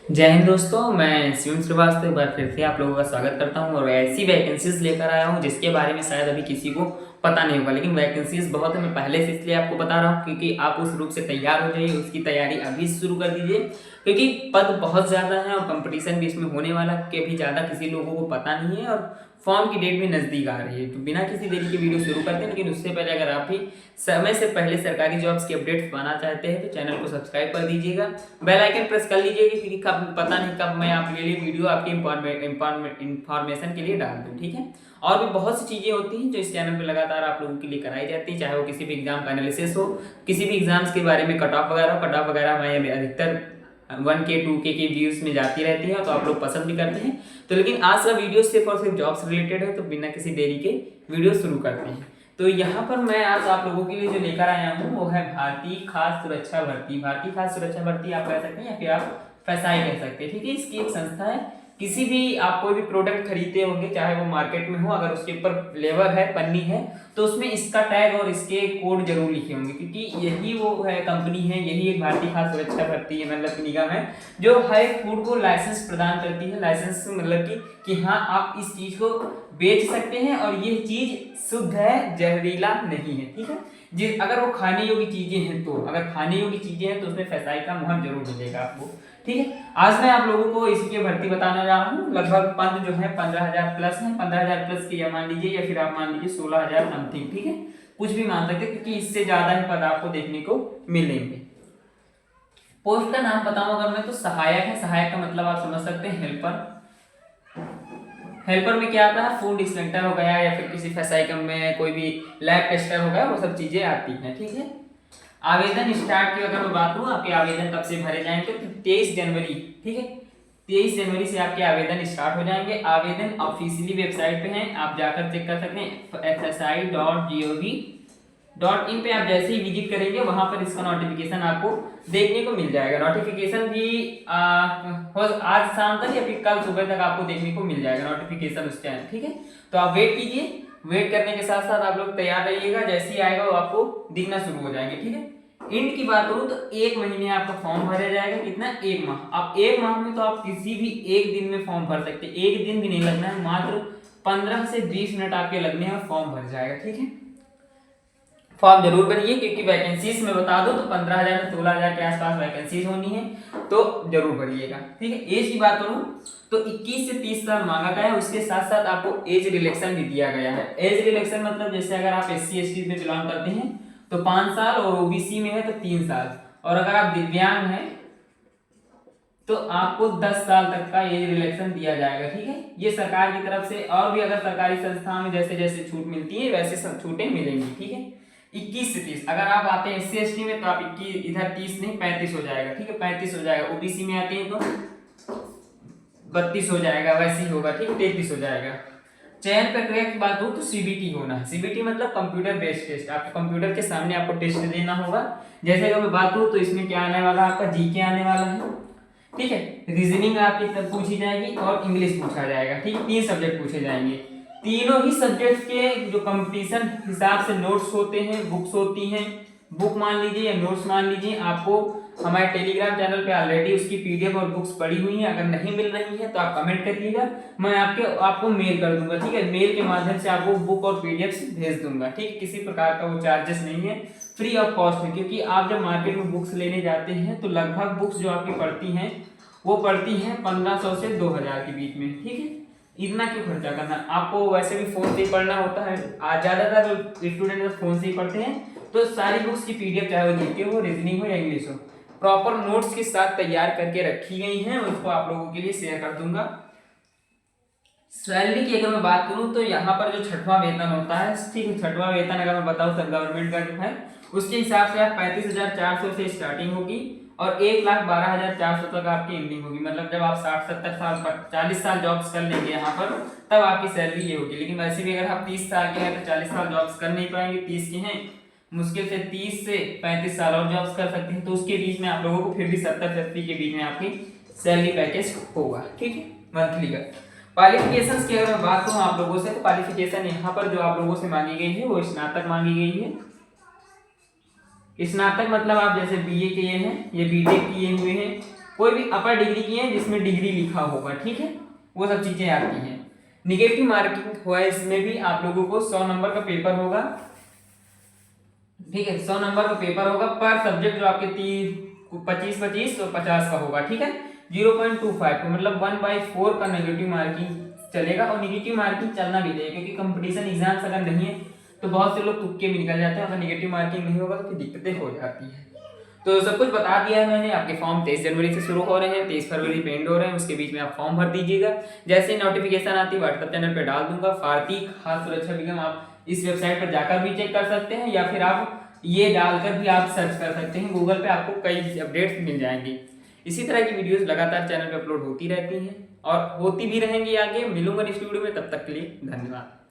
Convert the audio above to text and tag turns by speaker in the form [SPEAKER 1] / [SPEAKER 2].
[SPEAKER 1] जय हिंद दोस्तों, मैं शिवम श्रीवास्तव एक बार फिर से आप लोगों का स्वागत करता हूं और ऐसी वैकेंसीज लेकर आया हूं जिसके बारे में शायद अभी किसी को पता नहीं होगा। लेकिन वैकेंसीज बहुत है, मैं पहले से इसलिए आपको बता रहा हूं क्योंकि आप उस रूप से तैयार हो जाइए, उसकी तैयारी अभी शुरू कर दीजिए क्योंकि पद बहुत ज़्यादा है और कंपटीशन भी इसमें होने वाला के भी ज़्यादा किसी लोगों को पता नहीं है और फॉर्म की डेट भी नज़दीक आ रही है। तो बिना किसी देरी के वीडियो शुरू करते हैं, लेकिन उससे पहले अगर आप भी समय से पहले सरकारी जॉब्स की अपडेट्स पाना चाहते हैं तो चैनल को सब्सक्राइब कर दीजिएगा, बेल आइकन प्रेस कर लीजिएगा क्योंकि कब पता नहीं कब मैं आपके लिए वीडियो आपकी इंफॉर्मेशन के लिए डाल दूँ। ठीक है, और भी बहुत सी चीज़ें होती हैं जो इस चैनल पे लगातार आप लोगों के लिए कराई जाती हैं, चाहे वो किसी भी एग्जाम का एनालिसिस हो, किसी भी एग्जाम्स के बारे में कट ऑफ वगैरह मैं अधिकतर 1K 2K के व्यूज में जाती रहती है तो आप लोग पसंद भी करते हैं। तो लेकिन आज का वीडियो सिर्फ और सिर्फ जॉब्स रिलेटेड है, तो बिना किसी देरी के वीडियो शुरू करते हैं। तो यहाँ पर मैं आज आप लोगों के लिए जो लेकर आया हूँ वो है भारतीय खाद्य सुरक्षा भर्ती। भारतीय खाद्य सुरक्षा भर्ती आप कह सकते हैं या फिर आप फैसाई कह सकते हैं। ठीक है, इसकी एक संस्था है। किसी भी आप कोई भी प्रोडक्ट खरीदते होंगे, चाहे वो मार्केट में हो, अगर उसके ऊपर लेबर है, पन्नी है, तो उसमें इसका टैग और इसके कोड जरूर लिखे होंगे क्योंकि यही वो है कंपनी है, यही एक भारतीय खाद्य सुरक्षा भर्ती है, मतलब निगम है जो हर एक फूड को लाइसेंस प्रदान करती है। लाइसेंस मतलब कि हाँ आप इस चीज को बेच सकते हैं और ये चीज शुद्ध है, जहरीला नहीं है। ठीक है, जिस अगर वो खाने योग्य चीजें हैं तो अगर खाने योग्य चीजें हैं तो उसमें फैसाई का मुहर जरूर मिलेगा आपको। ठीक है, आज मैं आप लोगों को इसकी भर्ती बताने जा रहा हूँ। लगभग पद जो है 15,000 प्लस है। 15,000 प्लस की या मान लीजिए या फिर आप मान लीजिए 16,000 समथिंग। ठीक है, कुछ भी मान सकते क्योंकि इससे ज्यादा ही पद आपको देखने को मिलेंगे। पोस्ट का नाम बताऊं अगर मैं तो सहायक है। सहायक का मतलब आप समझ सकते हैं हेल्पर। हेल्पर में क्या आता है, फूड इंस्पेक्टर हो गया या फिर किसी फैसाई में कोई भी लैब टेस्टर हो गया, वो सब चीजें आती हैं। ठीक है, आवेदन स्टार्ट की अगर मैं बात करूं, आपके आवेदन कब से भरे जाएंगे तो 23 जनवरी। ठीक है, 23 जनवरी से आपके आवेदन स्टार्ट हो जाएंगे। आवेदन ऑफिशियली वेबसाइट पे है, आप जाकर चेक कर सकते हैं fsi.gov.in पे। आप जैसे ही विजिट करेंगे वहां पर इसका नोटिफिकेशन आपको देखने को मिल जाएगा। नोटिफिकेशन भी आज शाम तक या फिर कल सुबह तक आपको देखने को मिल जाएगा नोटिफिकेशन उस टाइम। ठीक है, तो आप वेट कीजिए। वेट करने के साथ साथ आप लोग तैयार रहिएगा, जैसे ही आएगा वो आपको दिखना शुरू हो जाएंगे। ठीक है, इंड की बात करूं तो 1 महीने आपका फॉर्म भरा जाएगा। कितना, 1 माह। अब 1 माह में तो आप किसी भी एक दिन में फॉर्म भर सकते हैं। एक दिन भी नहीं लगना है, मात्र 15 से 20 मिनट आपके लगने हैं, फॉर्म भर जाएगा। ठीक है, फॉर्म जरूर भरिए क्योंकि वैकेंसीज में बता दो तो 15,000 से 16,000 के आसपास वैकेंसीज होनी है, तो जरूर भरिएगा। ठीक है, एज की बात करूं तो 21 से 30 साल मांगा गया है। उसके साथ साथ आपको एज रिलैक्सेशन भी दिया गया है। एज रिलैक्सेशन मतलब जैसे अगर आप SC ST में बिलोंग करते हैं तो 5 साल और OBC में है तो 3 साल, और अगर आप दिव्यांग हैं तो आपको 10 साल तक का एज रिलैक्सेशन दिया जाएगा। ठीक है, ये सरकार की तरफ से, और भी अगर सरकारी संस्थाओं में जैसे जैसे छूट मिलती है वैसे सब छूटें मिलेंगी। ठीक है, 21 से 30। अगर आप आते हैं SC ST में तो आप 21 इधर 30 नहीं 35 हो जाएगा। ठीक है, 35 हो जाएगा। OBC में आते हैं तो 32 हो जाएगा, वैसे ही होगा। ठीक है, 33 हो जाएगा। चयन प्रक्रिया की बात हो तो CBT होना है। CBT मतलब कंप्यूटर बेस्ड टेस्ट। आपके कंप्यूटर के सामने आपको टेस्ट देना होगा। जैसे अगर मैं बात करूँ तो इसमें क्या आने वाला है, आपका GK आने वाला है। ठीक है, रीजनिंग आपकी तब पूछी जाएगी और इंग्लिश पूछा जाएगा। ठीक है, 3 सब्जेक्ट पूछे जाएंगे। तीनों ही सब्जेक्ट के जो कंपटीशन हिसाब से नोट्स होते हैं, बुक्स होती हैं, बुक मान लीजिए या नोट्स मान लीजिए, आपको हमारे टेलीग्राम चैनल पे ऑलरेडी उसकी PDF और बुक्स पड़ी हुई हैं। अगर नहीं मिल रही है तो आप कमेंट करिएगा, मैं आपको मेल कर दूंगा। ठीक है, मेल के माध्यम से आपको बुक और PDF भेज दूंगा। ठीक है, किसी प्रकार का वो चार्जेस नहीं है, फ्री ऑफ कॉस्ट है। क्योंकि आप जब मार्केट में बुक्स लेने जाते हैं तो लगभग बुक्स जो आपकी पड़ती हैं वो पड़ती हैं 1500 से 2000 के बीच में। ठीक है, इतना क्यों खर्चा करना, आपको वैसे भी फोन से ही पढ़ना होता है। आज ज्यादातर स्टूडेंट फोन से ही पढ़ते हैं, तो सारी बुक्स की PDF चाहे वो GK हो, रीजनिंग हो या इंग्लिश हो, प्रॉपर नोट्स के साथ तैयार करके रखी गई हैं। उसको आप लोगों के लिए शेयर कर दूंगा। सैलरी की अगर मैं बात करूं तो यहाँ पर जो 6वां वेतन होता है, ठीक है, 6वां वेतन अगर मैं बताऊं तो गवर्नमेंट का जो है उसके हिसाब से आप 35,400 से स्टार्टिंग होगी और 1,12,400 तक आपकी एंडिंग होगी। मतलब जब आप 60-70 साल 40 साल जॉब्स कर लेंगे यहाँ पर तब आपकी सैलरी ये होगी। लेकिन वैसे भी अगर आप 30 साल के हैं तो 40 साल जॉब्स कर नहीं पाएंगे। 30 के हैं, मुश्किल से 30 से 35 साल और जॉब्स कर सकते हैं, तो उसके बीच में आप लोगों को फिर भी 70-80 के बीच में आपकी सैलरी पैकेज होगा। ठीक है, मंथली का। क्वालिफिकेशंस की अगर मैं बात करूं आप लोगों से तो क्वालिफिकेशन यहाँ पर जो आप लोगों से मांगी गई है वो स्नातक मांगी गई है। स्नातक मतलब आप जैसे BA किए हैं, ये BTech किए हुए हैं, कोई भी अपर डिग्री की है जिसमें डिग्री लिखा होगा, ठीक है, वो सब चीजें आती हैं। निगेटिव मार्किंग हुआ है, इसमें भी आप लोगों को 100 नंबर का पेपर होगा, ठीक है, 100 नंबर का पेपर होगा पर सब्जेक्ट, जो आपके 25-25 और 50 का होगा, ठीक है। 0.25 मतलब 1/4 का नेगेटिव मार्किंग चलेगा, और नेगेटिव मार्किंग चलना भी चाहिए, क्योंकि कंपटीशन एग्जाम्स अगर नहीं है तो बहुत से लोग तुक्के में निकल जाते हैं, अगर नेगेटिव मार्किंग नहीं होगा तो फिर दिक्कतें हो जाती हैं। तो सब कुछ बता दिया है मैंने। आपके फॉर्म 23 जनवरी से शुरू हो रहे हैं, 23 फरवरी पे एंड हो रहे हैं, उसके बीच में आप फॉर्म भर दीजिएगा। जैसे ही नोटिफिकेशन आती है व्हाट्सएप चैनल पे डाल दूंगा। भारतीय खाद्य सुरक्षा निगम, आप इस वेबसाइट पर जाकर भी चेक कर सकते हैं, या फिर आप ये डालकर भी आप सर्च कर सकते हैं गूगल पे, आपको कई अपडेट्स मिल जाएंगे। इसी तरह की वीडियोस लगातार चैनल पे अपलोड होती रहती हैं और होती भी रहेंगी आगे। मिलूंगा नेक्स्ट वीडियो में, तब तक के लिए धन्यवाद।